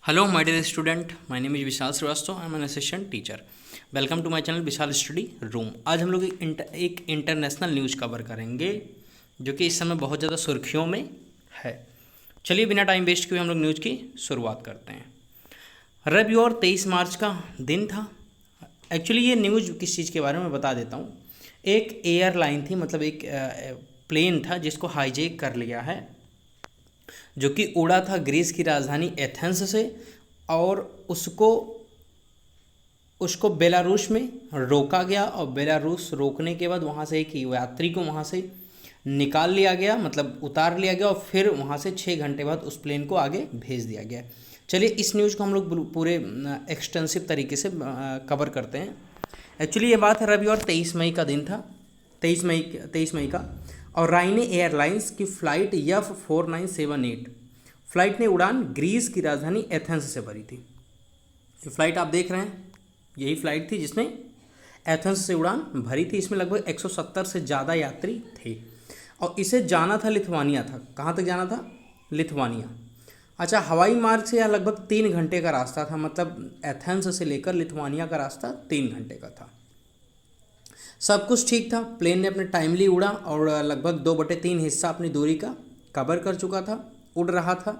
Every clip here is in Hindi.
Hello, my dear student. My name is Vishal Shrivastava. I am an assistant teacher. Welcome to my channel Vishal study room. आज हम लोग एक इंटरनेशनल न्यूज़ कवर करेंगे जो कि इस समय बहुत ज़्यादा सुर्खियों में है. चलिए बिना टाइम वेस्ट किए हम लोग न्यूज़ की शुरुआत करते हैं. रविवार 23 मार्च का दिन था. एक्चुअली ये न्यूज़ किस चीज़ के बारे में बता देता हूँ. एक एयरलाइन थी, मतलब एक प्लेन था जिसको हाईजैक कर लिया है, जो कि उड़ा था ग्रीस की राजधानी एथेंस से और उसको बेलारूस में रोका गया. और बेलारूस रोकने के बाद वहाँ से एक यात्री को वहाँ से निकाल लिया गया, मतलब उतार लिया गया, और फिर वहाँ से 6 घंटे बाद उस प्लेन को आगे भेज दिया गया. चलिए इस न्यूज़ को हम लोग पूरे एक्सटेंसिव तरीके से कवर करते हैं. एक्चुअली ये बात है रविवार 23 मई का दिन था, 23 मई का. और राइने एयरलाइंस की फ़्लाइट F4978 फ़्लाइट ने उड़ान ग्रीस की राजधानी एथेंस से भरी थी. ये फ़्लाइट आप देख रहे हैं, यही फ़्लाइट थी जिसने एथेंस से उड़ान भरी थी. इसमें लगभग 170 से ज़्यादा यात्री थे और इसे जाना था लिथुआनिया था. कहाँ तक जाना था? लिथुआनिया. अच्छा, हवाई मार्ग से यह लगभग 3 घंटे का रास्ता था. मतलब एथेंस से लेकर लिथुआनिया का रास्ता 3 घंटे का था. सब कुछ ठीक था. प्लेन ने अपने टाइमली उड़ा और लगभग 2/3 हिस्सा अपनी दूरी का कवर कर चुका था, उड़ रहा था.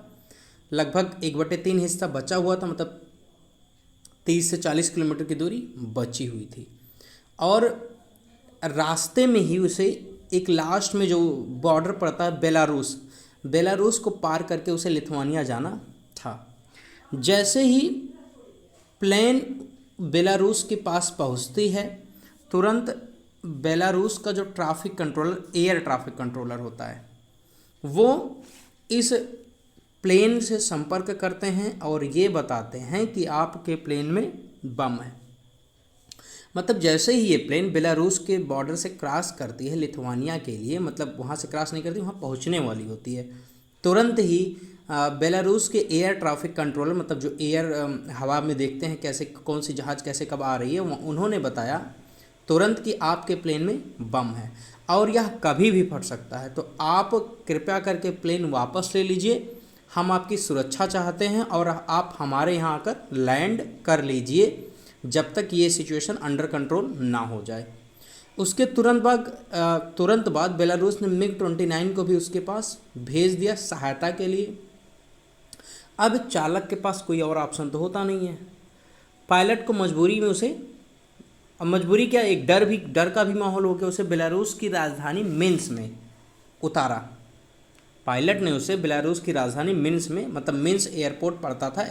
लगभग 1/3 हिस्सा बचा हुआ था, मतलब 30 से 40 किलोमीटर की दूरी बची हुई थी. और रास्ते में ही उसे एक लास्ट में जो बॉर्डर पड़ता है बेलारूस को पार करके उसे लिथुआनिया जाना था. जैसे ही प्लेन बेलारूस के पास पहुंचती है, तुरंत बेलारूस का जो एयर ट्रैफिक कंट्रोलर होता है, वो इस प्लेन से संपर्क करते हैं और ये बताते हैं कि आपके प्लेन में बम है. मतलब जैसे ही ये प्लेन बेलारूस के बॉर्डर से क्रॉस करती है लिथुआनिया के लिए, मतलब वहाँ से क्रॉस नहीं करती, वहाँ पहुँचने वाली होती है, तुरंत ही बेलारूस के एयर ट्रैफिक कंट्रोलर, मतलब जो हवा में देखते हैं कैसे कौन सी जहाज़ कैसे कब आ रही है, उन्होंने बताया तुरंत कि आपके प्लेन में बम है और यह कभी भी फट सकता है. तो आप कृपया करके प्लेन वापस ले लीजिए. हम आपकी सुरक्षा चाहते हैं और आप हमारे यहाँ आकर लैंड कर लीजिए जब तक ये सिचुएशन अंडर कंट्रोल ना हो जाए. उसके तुरंत बाद बेलारूस ने MiG-29 को भी उसके पास भेज दिया सहायता के लिए. अब चालक के पास कोई और ऑप्शन तो होता नहीं है. पायलट को मजबूरी क्या, एक डर का भी माहौल हो गया. उसे बेलारूस की राजधानी मिन्स्क में उतारा. पायलट ने उसे बेलारूस की राजधानी मिन्स्क में, मतलब मिन्स्क एयरपोर्ट पड़ता था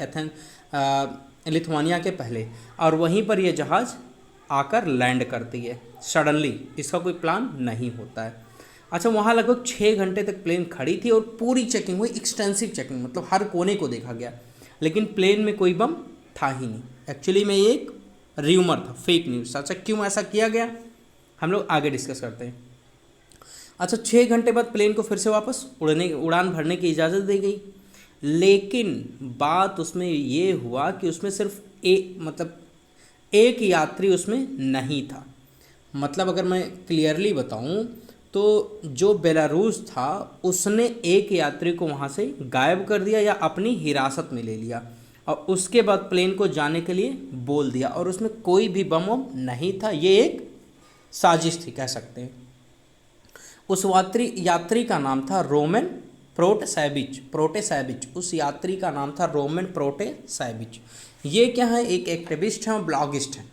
लिथुआनिया के पहले, और वहीं पर यह जहाज़ आकर लैंड करती है सडनली. इसका कोई प्लान नहीं होता है. अच्छा, वहाँ लगभग 6 घंटे तक प्लेन खड़ी थी और पूरी चेकिंग हुई, एक्सटेंसिव चेकिंग, मतलब हर कोने को देखा गया, लेकिन प्लेन में कोई बम था ही नहीं. एक्चुअली में ये एक र्यूमर था, फेक न्यूज़. अच्छा, क्यों ऐसा किया गया हम लोग आगे डिस्कस करते हैं. अच्छा, 6 घंटे बाद प्लेन को फिर से वापस उड़ान भरने की इजाज़त दी गई, लेकिन बात उसमें ये हुआ कि उसमें सिर्फ एक यात्री उसमें नहीं था. मतलब अगर मैं क्लियरली बताऊं तो जो बेलारूस था उसने एक यात्री को वहाँ से गायब कर दिया या अपनी हिरासत में ले लिया और उसके बाद प्लेन को जाने के लिए बोल दिया, और उसमें कोई भी बम नहीं था. ये एक साजिश थी कह सकते हैं. उस यात्री का नाम था रोमन प्रोटेसेविच. उस यात्री का नाम था रोमन प्रोटेसेविच. ये क्या है? एक एक्टिविस्ट है और ब्लॉगिस्ट है.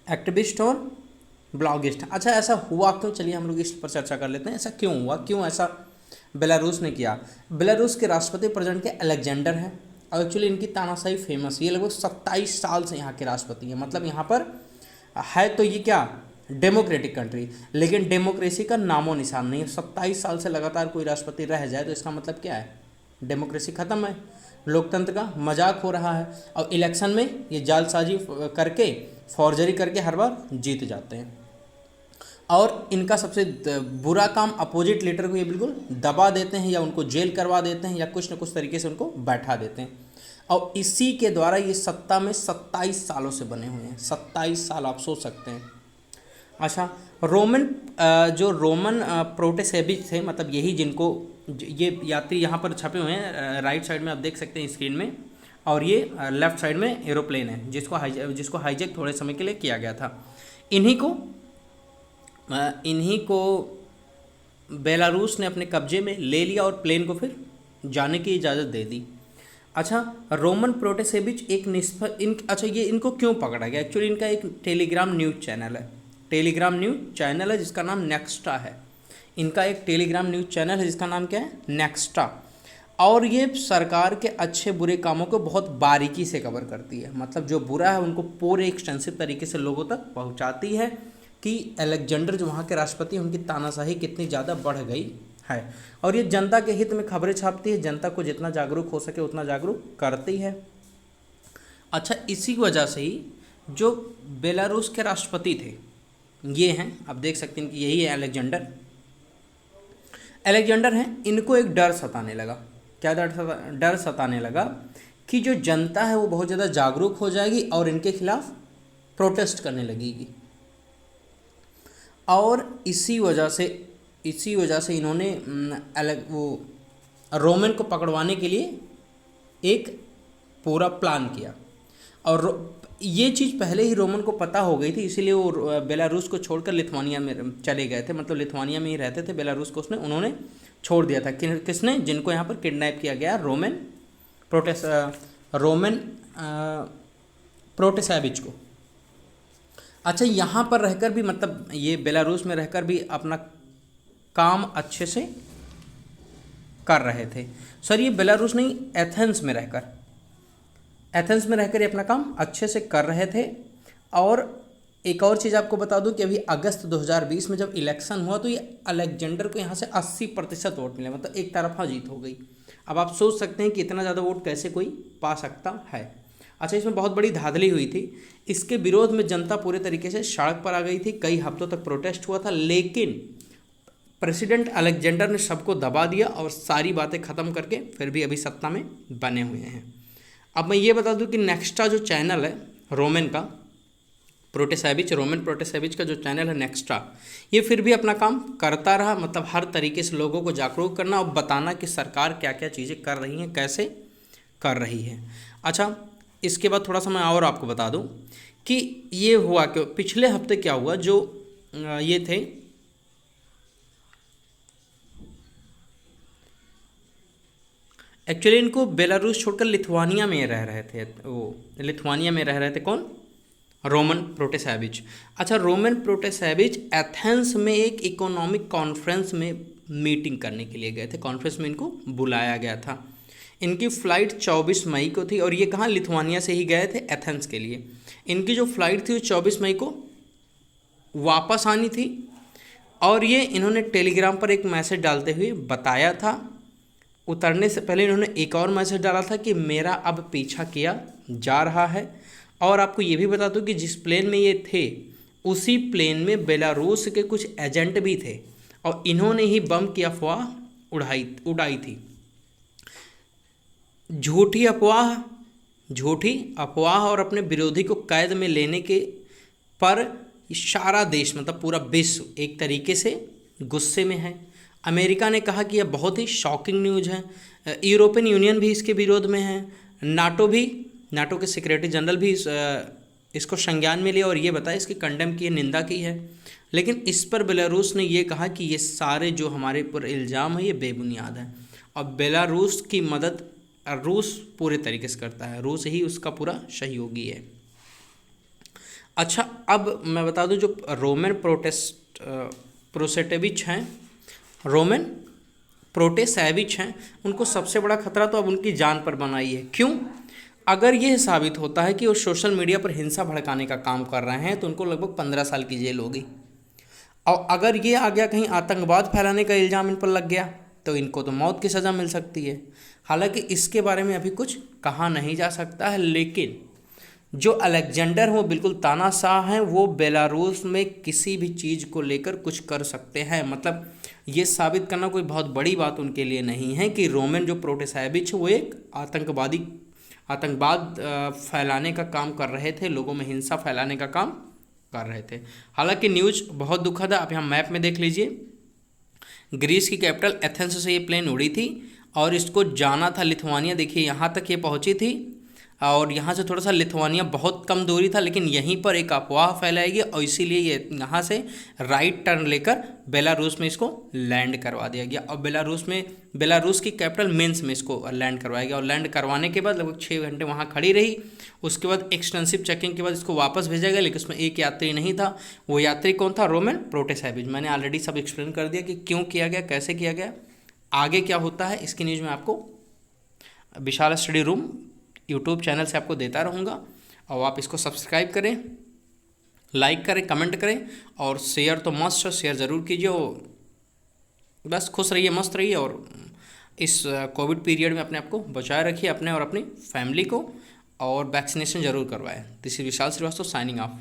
एक्टिविस्ट और ब्लॉगिस्ट. अच्छा, ऐसा हुआ क्यों? चलिए हम लोग इस पर चर्चा कर लेते हैं. ऐसा क्यों हुआ, क्यों ऐसा बेलारूस ने किया. बेलारूस के राष्ट्रपति प्रेजेंट के अलेक्जेंडर हैं और एक्चुअली इनकी तानाशाही फेमस. ये लगभग 27 साल से यहाँ के राष्ट्रपति हैं. मतलब यहाँ पर है तो ये क्या, डेमोक्रेटिक कंट्री, लेकिन डेमोक्रेसी का नामो निशान नहीं है. 27 साल से लगातार कोई राष्ट्रपति रह जाए तो इसका मतलब क्या है? डेमोक्रेसी ख़त्म है, लोकतंत्र का मजाक हो रहा है. और इलेक्शन में ये जालसाजी करके, फॉर्जरी करके हर बार जीत जाते हैं. और इनका सबसे बुरा काम, अपोजिट लीडर को ये बिल्कुल दबा देते हैं या उनको जेल करवा देते हैं या कुछ न कुछ तरीके से उनको बैठा देते हैं. और इसी के द्वारा ये सत्ता में 27 सालों से बने हुए हैं. 27 साल आप सोच सकते हैं. अच्छा, रोमन प्रोटेसेविच थे, मतलब यही ये यात्री यहाँ पर छपे हुए हैं, राइट साइड में आप देख सकते हैं स्क्रीन में, और ये लेफ्ट साइड में एरोप्लेन है जिसको हाईजैक थोड़े समय के लिए किया गया था। इन्हीं को बेलारूस ने अपने कब्जे में ले लिया और प्लेन को फिर जाने की इजाज़त दे दी। अच्छा, रोमन प्रोटेसेविच अच्छा, ये इनको क्यों पकड़ा गया? एक्चुअली इनका एक टेलीग्राम न्यूज़ चैनल है जिसका नाम नेक्स्टा है। इनका एक टेलीग्राम न्यूज़ चैनल है जिसका नाम क्या है? नेक्स्टा। और ये सरकार के अच्छे बुरे कामों को बहुत बारीकी से कवर करती है, मतलब जो बुरा है उनको पूरे एक्सटेंसिव तरीके से लोगों तक पहुंचाती है कि अलेक्जेंडर जो वहाँ के राष्ट्रपति हैं उनकी तानाशाही कितनी ज़्यादा बढ़ गई है। और ये जनता के हित में खबरें छापती है, जनता को जितना जागरूक हो सके उतना जागरूक करती है। अच्छा, इसी वजह से ही जो बेलारूस के राष्ट्रपति थे ये हैं, आप देख सकते हैं कि यही है अलेक्जेंडर हैं। इनको एक डर सताने लगा। क्या डर सताने लगा? कि जो जनता है वो बहुत ज़्यादा जागरूक हो जाएगी और इनके खिलाफ प्रोटेस्ट करने लगेगी। और इसी वजह से इन्होंने रोमन को पकड़वाने के लिए एक पूरा प्लान किया। और ये चीज़ पहले ही रोमन को पता हो गई थी, इसीलिए वो बेलारूस को छोड़कर लिथुआनिया में चले गए थे। मतलब लिथुआनिया में ही रहते थे, बेलारूस को उन्होंने छोड़ दिया था। किसने? जिनको यहाँ पर किडनैप किया गया, रोमन प्रोटेसेविच को। अच्छा, यहाँ पर रहकर भी, मतलब ये बेलारूस में रहकर भी अपना काम अच्छे से कर रहे थे। सर, ये बेलारूस नहीं, एथेंस में रहकर ये अपना काम अच्छे से कर रहे थे। और एक और चीज़ आपको बता दूं कि अभी अगस्त 2020 में जब इलेक्शन हुआ तो ये अलेक्जेंडर को यहाँ से 80% वोट मिले, मतलब एक तरफा जीत हो गई। अब आप सोच सकते हैं कि इतना ज़्यादा वोट कैसे कोई पा सकता है। अच्छा, इसमें बहुत बड़ी धांधली हुई थी। इसके विरोध में जनता पूरे तरीके से सड़क पर आ गई थी, कई हफ्तों तक प्रोटेस्ट हुआ था, लेकिन प्रेसिडेंट अलेक्जेंडर ने सबको दबा दिया और सारी बातें ख़त्म करके फिर भी अभी सत्ता में बने हुए हैं। अब मैं ये बता दूं कि नेक्स्टा जो चैनल है रोमन प्रोटेसेविच का जो चैनल है नेक्स्टा, ये फिर भी अपना काम करता रहा। मतलब हर तरीके से लोगों को जागरूक करना और बताना कि सरकार क्या क्या चीज़ें कर रही हैं, कैसे कर रही है। अच्छा, इसके बाद थोड़ा सा मैं और आपको बता दूं कि ये हुआ कि पिछले हफ्ते क्या हुआ, जो ये थे एक्चुअली इनको बेलारूस छोड़कर लिथुआनिया में रह रहे थे। लिथुआनिया में रह रहे थे कौन? रोमन प्रोटेसेविच। अच्छा, रोमन प्रोटेसेविच एथेंस में एक इकोनॉमिक कॉन्फ्रेंस में मीटिंग करने के लिए गए थे। कॉन्फ्रेंस में इनको बुलाया गया था। इनकी फ़्लाइट 24 मई को थी और ये कहाँ? लिथुआनिया से ही गए थे एथेंस के लिए। इनकी जो फ़्लाइट थी वो 24 मई को वापस आनी थी। और ये इन्होंने टेलीग्राम पर एक मैसेज डालते हुए बताया था। उतरने से पहले इन्होंने एक और मैसेज डाला था कि मेरा अब पीछा किया जा रहा है। और आपको ये भी बता दूं कि जिस प्लेन में ये थे उसी प्लेन में बेलारूस के कुछ एजेंट भी थे और इन्होंने ही बम की अफवाह उड़ाई थी। झूठी अफवाह और अपने विरोधी को कैद में लेने के पर सारा देश, मतलब पूरा विश्व एक तरीके से गुस्से में है। अमेरिका ने कहा कि यह बहुत ही शॉकिंग न्यूज़ है। यूरोपियन यूनियन भी इसके विरोध में है। नाटो के सेक्रेटरी जनरल भी इसको संज्ञान में लिया और ये बताया, इसकी कंडेम की, निंदा की है। लेकिन इस पर बेलारूस ने ये कहा कि ये सारे जो हमारे ऊपर इल्ज़ाम है ये बेबुनियाद है। और बेलारूस की मदद रूस पूरे तरीके से करता है, रूस ही उसका पूरा सहयोगी है। अच्छा, अब मैं बता दूं जो रोमन प्रोटेसेविच हैं, उनको सबसे बड़ा खतरा तो अब उनकी जान पर बनाई है। क्यों? अगर यह साबित होता है कि वो सोशल मीडिया पर हिंसा भड़काने का काम कर रहे हैं तो उनको लगभग 15 साल की जेल होगी। और अगर ये आ गया कहीं आतंकवाद फैलाने का इल्ज़ाम इन पर लग गया तो इनको तो मौत की सज़ा मिल सकती है। हालांकि इसके बारे में अभी कुछ कहा नहीं जा सकता है, लेकिन जो अलेक्जेंडर हैं वो बिल्कुल तानाशाह हैं। वो बेलारूस में किसी भी चीज़ को लेकर कुछ कर सकते हैं। मतलब ये साबित करना कोई बहुत बड़ी बात उनके लिए नहीं है कि रोमन जो प्रोटेसेविच वो एक आतंकवाद फैलाने का काम कर रहे थे, लोगों में हिंसा फैलाने का काम कर रहे थे। हालांकि न्यूज़ बहुत दुखद है। आप यहाँ मैप में देख लीजिए, ग्रीस की कैपिटल एथेंस से ये प्लेन उड़ी थी और इसको जाना था लिथुआनिया। देखिए यहाँ तक ये पहुँची थी और यहाँ से थोड़ा सा लिथुआनिया बहुत कम दूरी था, लेकिन यहीं पर एक अफवाह फैलाएगी और इसीलिए ये यहाँ से राइट टर्न लेकर बेलारूस में इसको लैंड करवा दिया गया। और बेलारूस की कैपिटल मिन्स्क में इसको लैंड करवाया गया और लैंड करवाने के बाद लगभग 6 घंटे वहाँ खड़ी रही। उसके बाद एक्सटेंसिव चेकिंग के बाद इसको वापस भेजा गया, लेकिन उसमें एक यात्री नहीं था। वो यात्री कौन था? रोमन प्रोटेसेविच। मैंने ऑलरेडी सब एक्सप्लेन कर दिया कि क्यों किया गया, कैसे किया गया, आगे क्या होता है, इसकी न्यूज़ में आपको विशाल स्टडी रूम यूट्यूब चैनल से आपको देता रहूँगा। और आप इसको सब्सक्राइब करें, लाइक करें, कमेंट करें और शेयर तो मस्ट, शेयर ज़रूर कीजिए। बस खुश रहिए, मस्त रहिए और इस कोविड पीरियड में अपने आप को बचाए रखिए, अपने और अपनी फैमिली को, और वैक्सीनेशन ज़रूर करवाएं। This is Vishal Shrivastava signing of.